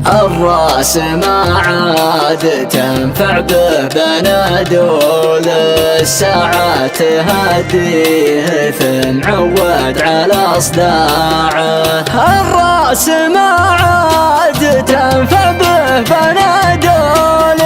الراس ما عاد تنفع به بنادول، الساعات هديه فمعود على صداعه. الراس ما عاد تنفع به بنادول،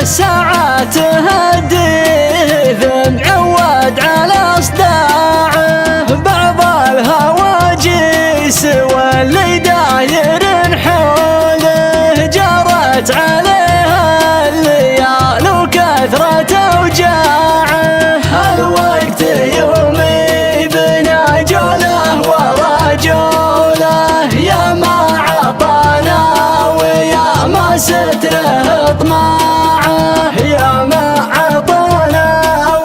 الساعات هديه فمعود على صداعه. بعض الهواجيس واللي داير حوله جرت عليها الليال وكثرة اوجاعه. الوقت يومي بنا جوله ورا جوله، يا ما عطانا ويا ما ستره طماعه. يا ما عطانا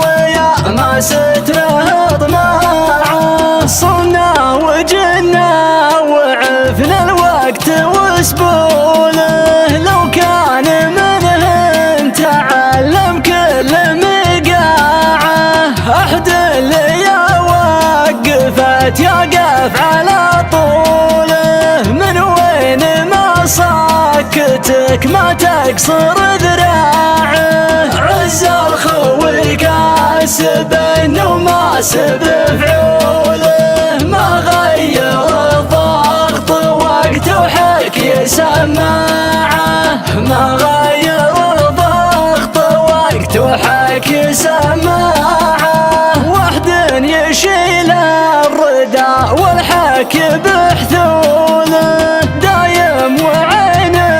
ويا ما ستره طماعه. صرنا وجنا وعفنا الوقت وسبوله، لو كان منهن تعلم كل مقاعه. أحد اللي وقفت يقف على طوله، من وين ما ساكتك ما تقصر ذراعه. عز الخوي كاسب وما سب فعوله، ما غير الضغط وقت وحكي سماعه. ما غير الضغط وقت وحكي سماعه. وحد يشيل الردى والحكي بحثوله، دايم وعينه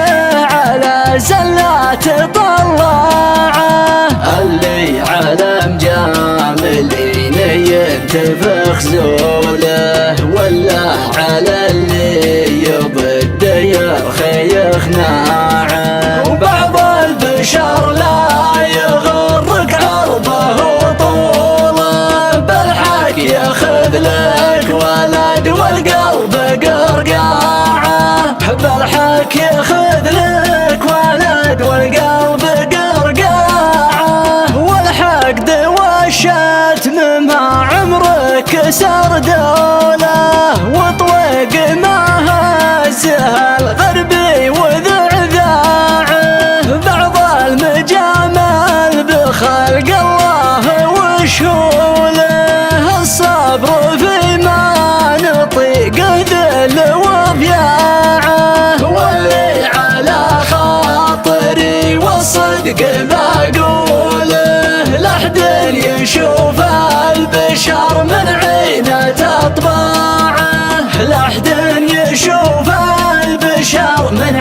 على زلات طلاعه. اللي علم جاملين ينتفخ زوله، ولا على اللي يضد يرخي يخناعه. وبعض البشر لا يغرك عرضه وطوله، بالحق ياخذ لك ولد والقلب قرقاعه. بالحق ياخذ لك ولد والقلب قرقاعه. والحقد والشتم ما عمرك كسر دوله، وطويق ما هزها الغربي وذعذاعه. بعض المجامل بخلق الله وشوله، الصبر فيما نطيق ذل وضياعه. واللي على خاطري والصدق بقوله، لحد يشوف البشر من عينه طباعه. لحد يشوف البشر من